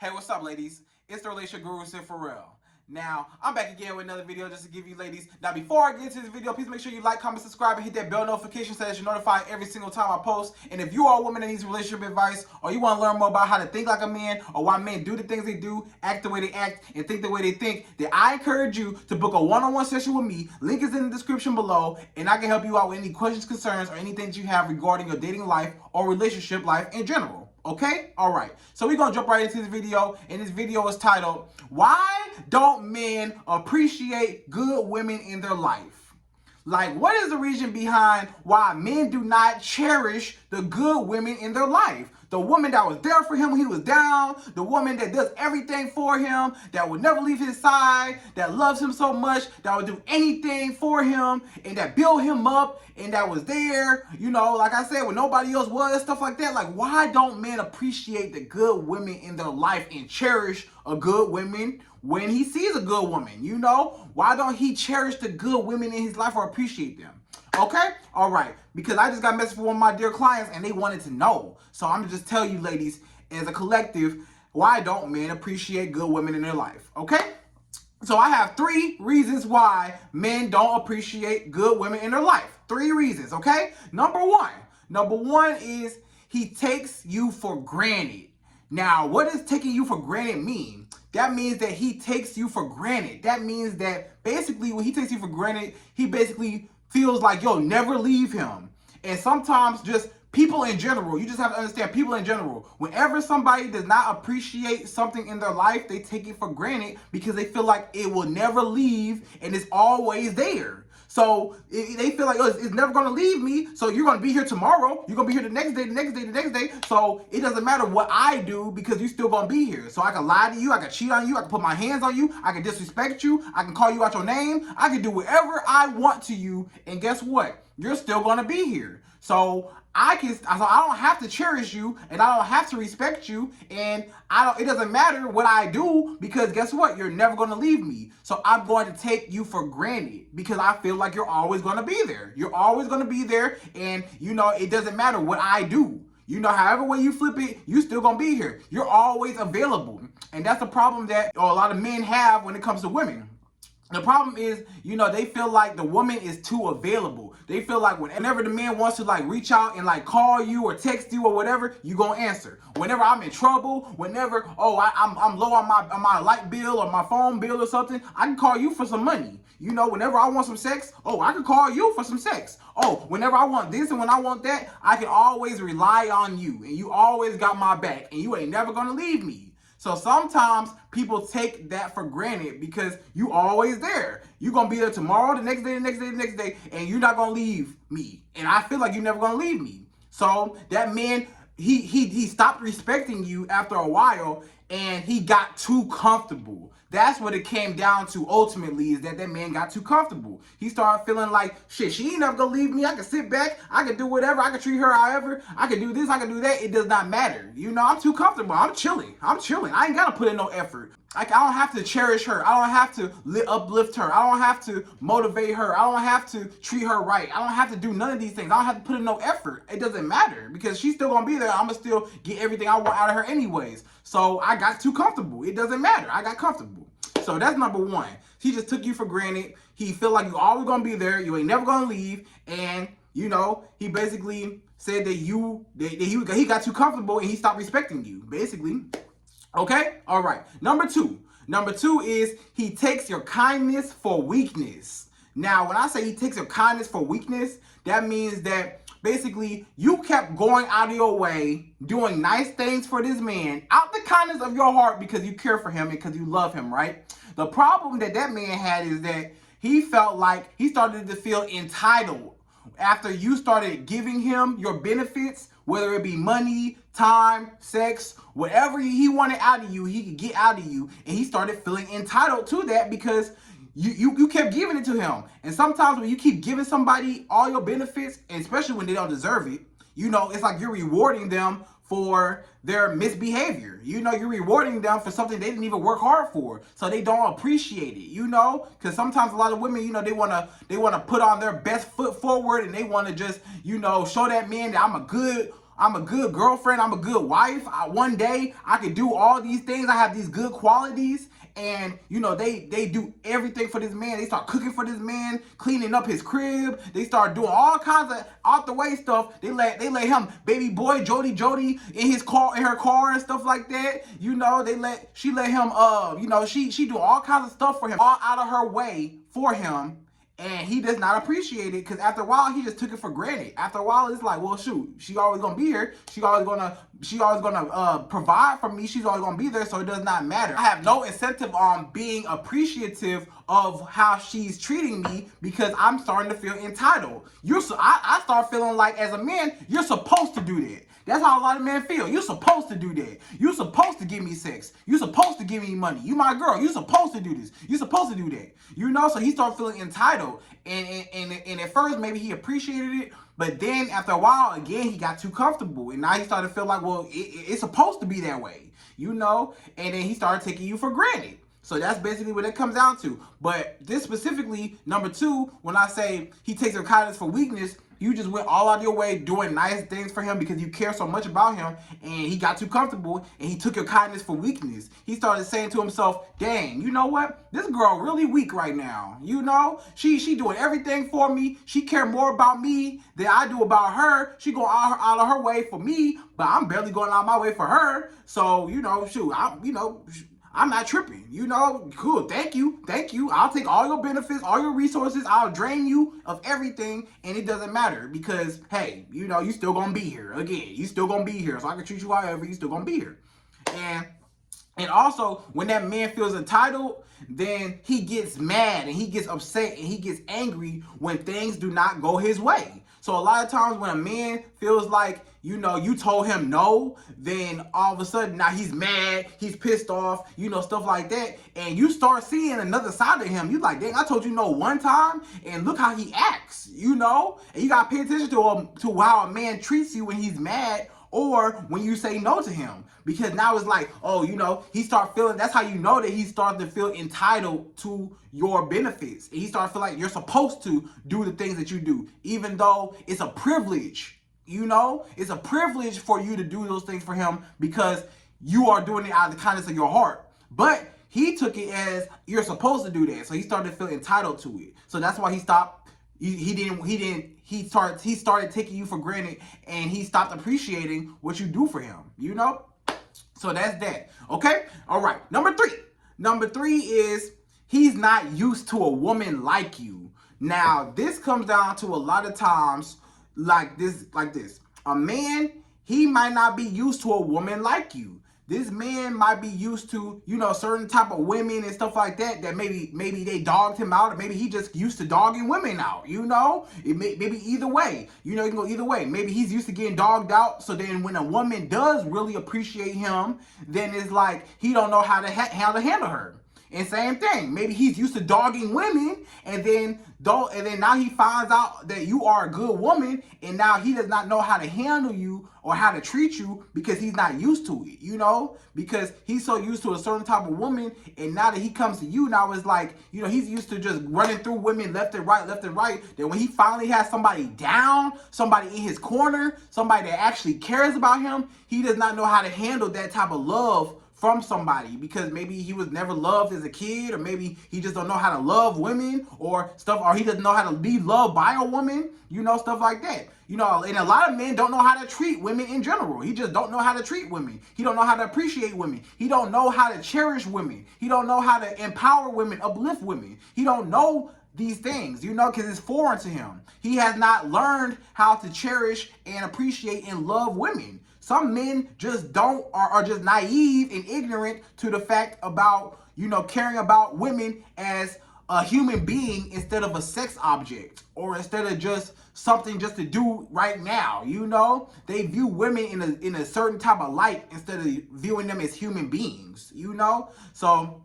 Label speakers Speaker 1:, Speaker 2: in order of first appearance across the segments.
Speaker 1: Hey, what's up, ladies? It's the Relationship Guru, Sydd Ferrell. Now, I'm back again with another video just to give you ladies. Now, before I get into this video, please make sure you like, comment, subscribe, and hit that bell notification so that you're notified every single time I post. And if you are a woman that needs relationship advice, or you want to learn more about how to think like a man, or why men do the things they do, act the way they act, and think the way they think, then I encourage you to book a one-on-one session with me. Link is in the description below, and I can help you out with any questions, concerns, or anything that you have regarding your dating life or relationship life in general. Okay? Alright. So we're going to jump right into this video. And this video is titled, Why Don't Men Appreciate Good Women in Their Life? Like, what is the reason behind why men do not cherish the good women in their life? The woman that was there for him when he was down, the woman that does everything for him, that would never leave his side, that loves him so much, that would do anything for him, and that built him up, and that was there, you know, like I said, when nobody else was, stuff like that. Like, why don't men appreciate the good women in their life and cherish a good woman when he sees a good woman, you know? Why don't he cherish the good women in his life or appreciate them? Okay? All right. Because I just got a message from one of my dear clients and they wanted to know. So I'm going to just tell you, ladies, as a collective, why don't men appreciate good women in their life? Okay? So I have 3 reasons why men don't appreciate good women in their life. 3 reasons, okay? Number one is he takes you for granted. Now, what does taking you for granted mean? That means that he takes you for granted. That means that basically when he takes you for granted, he basically feels like you'll never leave him. And sometimes just people in general, you just have to understand people in general, whenever somebody does not appreciate something in their life, they take it for granted because they feel like it will never leave and it's always there. So they feel like, oh, it's never going to leave me. So you're going to be here tomorrow. You're going to be here the next day, the next day, the next day. So it doesn't matter what I do because you're still going to be here. So I can lie to you. I can cheat on you. I can put my hands on you. I can disrespect you. I can call you out your name. I can do whatever I want to you. And guess what? You're still going to be here. So I don't have to cherish you and I don't have to respect you and it doesn't matter what I do because guess what? You're never going to leave me. So I'm going to take you for granted because I feel like you're always going to be there. You're always going to be there and you know, it doesn't matter what I do. You know, however way you flip it, you're still going to be here. You're always available. And that's the problem that a lot of men have when it comes to women. The problem is, you know, they feel like the woman is too available. They feel like whenever the man wants to like reach out and like call you or text you or whatever, you gonna answer. Whenever I'm in trouble, whenever, I'm low on my light bill or my phone bill or something, I can call you for some money. You know, whenever I want some sex, I can call you for some sex. Whenever I want this and when I want that, I can always rely on you. And you always got my back and you ain't never gonna leave me. So sometimes people take that for granted because you always there. You're going to be there tomorrow, the next day, the next day, the next day, and you're not going to leave me. And I feel like you're never going to leave me. So that man, he stopped respecting you after a while and he got too comfortable. That's what it came down to ultimately is that man got too comfortable. He started feeling like, shit, she ain't never gonna leave me. I can sit back. I can do whatever. I can treat her however. I can do this. I can do that. It does not matter. You know, I'm too comfortable. I'm chilling. I ain't got to put in no effort. I don't have to cherish her. I don't have to uplift her. I don't have to motivate her. I don't have to treat her right. I don't have to do none of these things. I don't have to put in no effort. It doesn't matter because she's still going to be there. I'm going to still get everything I want out of her anyways. So I got too comfortable. It doesn't matter. I got comfortable. So that's number one. He just took you for granted. He feel like you always going to be there. You ain't never going to leave. And, you know, he basically said that he got too comfortable and he stopped respecting you, basically. Okay? All right. Number two is he takes your kindness for weakness. Now, when I say he takes your kindness for weakness, that means that basically you kept going out of your way, doing nice things for this man out the kindness of your heart because you care for him and because you love him, right? The problem that man had is that he felt like he started to feel entitled after you started giving him your benefits, whether it be money, time, sex, whatever he wanted out of you, he could get out of you. And he started feeling entitled to that because you kept giving it to him. And sometimes when you keep giving somebody all your benefits, and especially when they don't deserve it, you know, it's like you're rewarding them for their misbehavior. You know, you're rewarding them for something they didn't even work hard for. So they don't appreciate it, you know? Because sometimes a lot of women, you know, they wanna put on their best foot forward and they wanna just, you know, show that man that I'm a good I'm a good girlfriend. I'm a good wife. One day I could do all these things. I have these good qualities. And, you know, they do everything for this man. They start cooking for this man, cleaning up his crib. They start doing all kinds of out the way stuff. They let him baby boy Jody in his car, in her car and stuff like that. You know, she let him you know, she do all kinds of stuff for him, all out of her way for him. And he does not appreciate it, because after a while he just took it for granted. After a while it's like, well, shoot, she always gonna be here. She always gonna provide for me. She's always gonna be there, so it does not matter. I have no incentive on being appreciative of how she's treating me, because I'm starting to feel entitled. I start feeling like, as a man, you're supposed to do that. That's how a lot of men feel. You're supposed to do that. You're supposed to give me sex. You're supposed to give me money. You my girl. You're supposed to do this. You're supposed to do that. You know, so he started feeling entitled. And at first, maybe he appreciated it. But then after a while, again, he got too comfortable. And now he started to feel like, well, it's supposed to be that way. You know? And then he started taking you for granted. So that's basically what it comes down to. But this specifically, number two, when I say he takes your kindness for weakness, you just went all out of your way doing nice things for him because you care so much about him, and he got too comfortable and he took your kindness for weakness. He started saying to himself, dang, you know what? This girl really weak right now. You know, she doing everything for me. She care more about me than I do about her. She going out of her way for me, but I'm barely going out of my way for her. So, you know, shoot, I'm not tripping, you know, cool, thank you. I'll take all your benefits, all your resources, I'll drain you of everything, and it doesn't matter, because, hey, you know, you still gonna be here. Again, you still gonna be here, so I can treat you however, you still gonna be here. And also, when that man feels entitled, then he gets mad, and he gets upset, and he gets angry when things do not go his way. So a lot of times when a man feels like, you know, you told him no, then all of a sudden now he's mad, he's pissed off, you know, stuff like that. And you start seeing another side of him. You like, dang, I told you no one time, and look how he acts, you know? And you got to pay attention to how a man treats you when he's mad, or when you say no to him. Because now it's like, oh, you know, he start feeling, that's how you know that he starts to feel entitled to your benefits. And he starts to feel like you're supposed to do the things that you do, even though it's a privilege, you know? It's a privilege for you to do those things for him because you are doing it out of the kindness of your heart. But he took it as you're supposed to do that. So he started to feel entitled to it. So that's why he stopped. He started taking you for granted, and he stopped appreciating what you do for him, you know? So that's that. Okay? All right. Number three is he's not used to a woman like you. Now, this comes down to a lot of times like this. A man, he might not be used to a woman like you. This man might be used to, you know, certain type of women and stuff like that, that maybe they dogged him out, or maybe he just used to dogging women out, you know? Maybe either way. You know, you can go either way. Maybe he's used to getting dogged out, so then when a woman does really appreciate him, then it's like he don't know how to handle her. And same thing, maybe he's used to dogging women, and then now he finds out that you are a good woman, and now he does not know how to handle you or how to treat you because he's not used to it, you know? Because he's so used to a certain type of woman, and now that he comes to you, now it's like, you know, he's used to just running through women left and right, that when he finally has somebody down, somebody in his corner, somebody that actually cares about him, he does not know how to handle that type of love from somebody, because maybe he was never loved as a kid, or maybe he just don't know how to love women or stuff, or he doesn't know how to be loved by a woman, you know, stuff like that. You know, and a lot of men don't know how to treat women in general. He just don't know how to treat women. He don't know how to appreciate women. He don't know how to cherish women. He don't know how to empower women, uplift women. He don't know these things, you know, because it's foreign to him. He has not learned how to cherish and appreciate and love women. Some men just are just naive and ignorant to the fact about, you know, caring about women as a human being instead of a sex object, or instead of just something just to do right now, you know? They view women in a certain type of light instead of viewing them as human beings, you know? So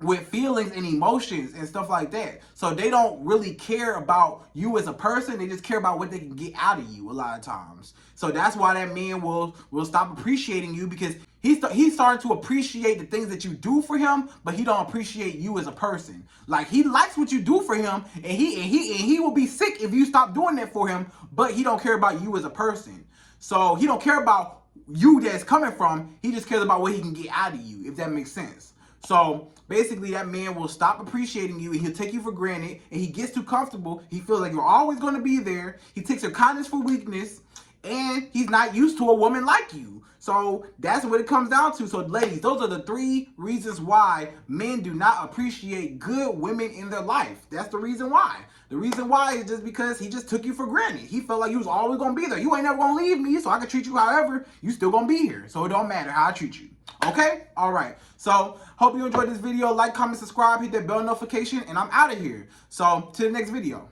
Speaker 1: with feelings and emotions and stuff like that. So they don't really care about you as a person. They just care about what they can get out of you a lot of times. So that's why that man will stop appreciating you, because he's starting to appreciate the things that you do for him, but he don't appreciate you as a person. Like, he likes what you do for him, and he will be sick if you stop doing that for him, but he don't care about you as a person. So he don't care about you that's coming from. He just cares about what he can get out of you, if that makes sense. So basically, that man will stop appreciating you and he'll take you for granted, and he gets too comfortable. He feels like you're always going to be there. He takes your kindness for weakness, and he's not used to a woman like you. So that's what it comes down to. So ladies, those are the 3 reasons why men do not appreciate good women in their life. That's the reason why. The reason why is just because he just took you for granted. He felt like you was always going to be there. You ain't never going to leave me, so I can treat you however. You still going to be here. So it don't matter how I treat you. Okay? All right. So hope you enjoyed this video. Like, comment, subscribe, hit that bell notification, and I'm out of here. So to the next video.